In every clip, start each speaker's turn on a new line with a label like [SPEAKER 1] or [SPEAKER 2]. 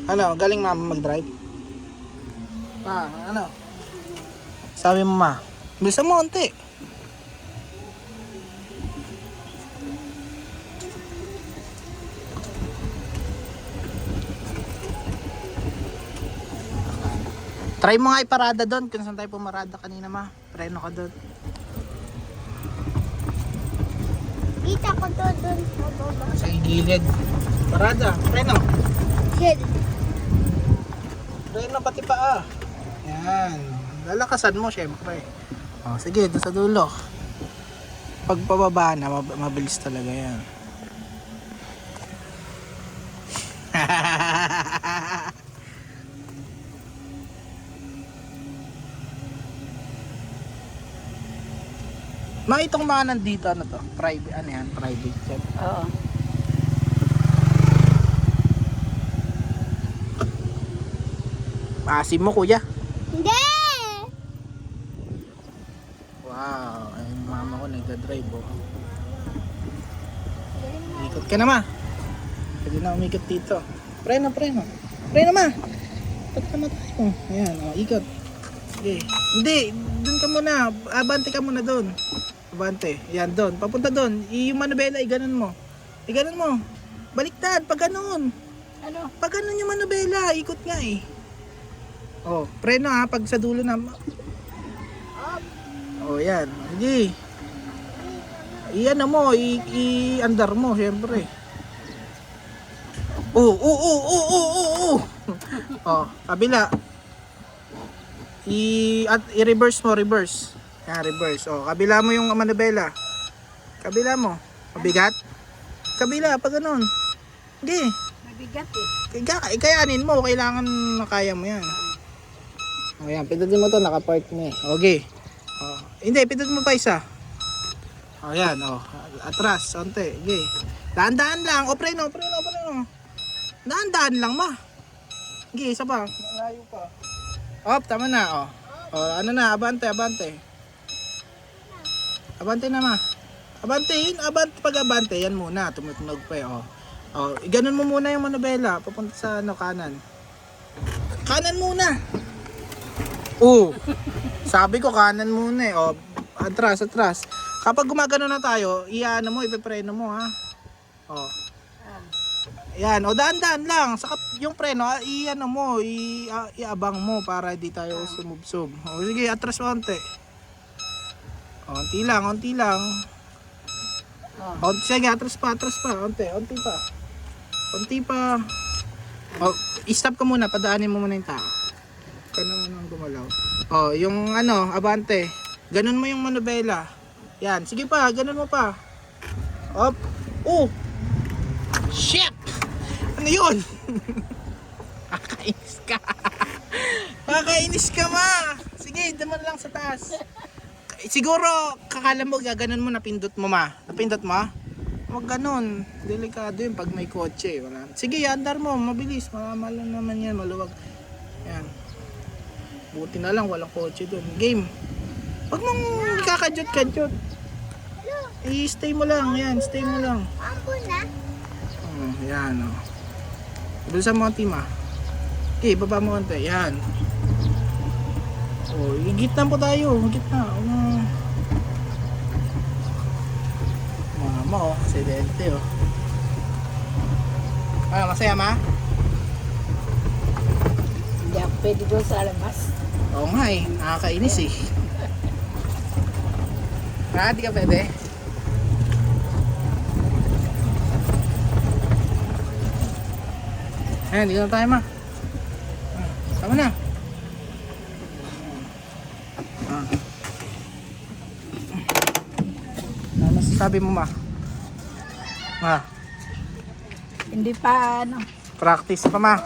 [SPEAKER 1] Ano, galing mama mag-drive? Ano? Sabi mo ma, bilisan mo onti. Try mo nga iparada doon kung saan tayo pumarada kanina ma. Preno ka doon.
[SPEAKER 2] Kita ko to doon.
[SPEAKER 1] Sa gilid. Parada, preno.
[SPEAKER 2] Hill.
[SPEAKER 1] Preno pati paa. Yan. Lalakasan mo syempre. O, sige, doon sa dulo. Pag pababa na, mabilis talaga yan. Ma, itong mga nandito, ano to? Private, ano yan? Private jet.
[SPEAKER 3] Oo.
[SPEAKER 1] Maasim mo, kuya.
[SPEAKER 2] Hindi!
[SPEAKER 1] Wow, ay mama ko nagda-drive, oh. Ikot ka na, ma. Pwede na umikot dito. Preno, preno. Preno, ma. Ikot ka na tayo. Ayan, oh, ikot. Sige. Hindi, dun ka muna. Abante ka muna dun. Abante. Yan, dun. Papunta dun. Yung manubela, iganon mo. Iganon mo. Baliktad, pag ganon.
[SPEAKER 3] Ano?
[SPEAKER 1] Pag ganon yung manubela, ikot nga eh. Oh, preno ha, pag sa dulo na. Oh, yan. Sige. Iyan mo, i-andar mo, syempre. Oh. Kabila. I-reverse mo, reverse. Yan, reverse. Oh, kabila mo yung manubela. Kabila mo. Mabigat? Kabila, pag ganun. Hindi.
[SPEAKER 3] Mabigat eh.
[SPEAKER 1] Kayanin mo, kailangan makaya mo yan. O yan, pindutin mo to, naka-park mo eh. Okay. Oh, hindi, pindutin mo pa isa. O yan, atras, onte. Okay. Daan-daan lang. O, preno. Daan-daan lang, ma. Okay, isa pa. Malayo pa. Op, tama na, ano na, abante. Abante na, ma. Abante, yun, pag-abante, yan muna. Tumutunog pa eh, iganon mo muna yung manubela. Papunta sa kanan. Kanan muna. Sabi ko kanan muna eh. Atras. Kapag gumagano na tayo, iano mo, ipepreno mo ha. Yan, daan-daan lang. Saka yung preno, iano mo, iabang mo para di tayo sumubsob. Sige, atras onte. Onti lang. Sige, atras pa. Onti pa. I-stop ka muna, padaanin mo muna yung tao. Kano mo nang gumalaw. Yung abante. Ganun mo yung manubela. Yan, sige pa, ganun mo pa. Op. Shit! Ano yun? Kakainis ka, ma. Sige, daman lang sa taas. Siguro, kakala mo, gaganon mo, napindot mo, ma. Napindot mo? Huwag ganun. Delikado yun pag may kotse. Wala. Sige, andar mo, mabilis. Malo naman yan, maluwag. Yan. Buti na lang, walang kotse doon. Game. Huwag mong kakadyot. I-stay mo lang. Yan, stay mo lang.
[SPEAKER 2] Ampo na?
[SPEAKER 1] Yan, Bilisan mo ang tima. Okay, baba mo konti. Yan. Gitna po tayo. Gitna. Mama, aksidente, masaya, ma?
[SPEAKER 3] Hindi ako pwede doon sa labas.
[SPEAKER 1] Oo nga eh, nakakainis eh. Di ka pwede? Ayan, dito na tayo, ma. Tama na. Ano masasabi mo, ma?
[SPEAKER 3] Hindi pa
[SPEAKER 1] Practice pa, ma.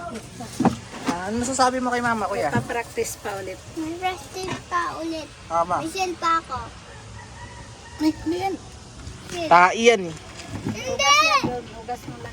[SPEAKER 1] Ano masasabi mo kay mama, kuya?
[SPEAKER 3] pa-practice pa ulit.
[SPEAKER 2] May rested pa ulit.
[SPEAKER 1] Ma.
[SPEAKER 2] May shell pa ako.
[SPEAKER 3] Ay, ano yan?
[SPEAKER 1] Taiyan eh.
[SPEAKER 2] Hindi!
[SPEAKER 3] Ugas mo lang.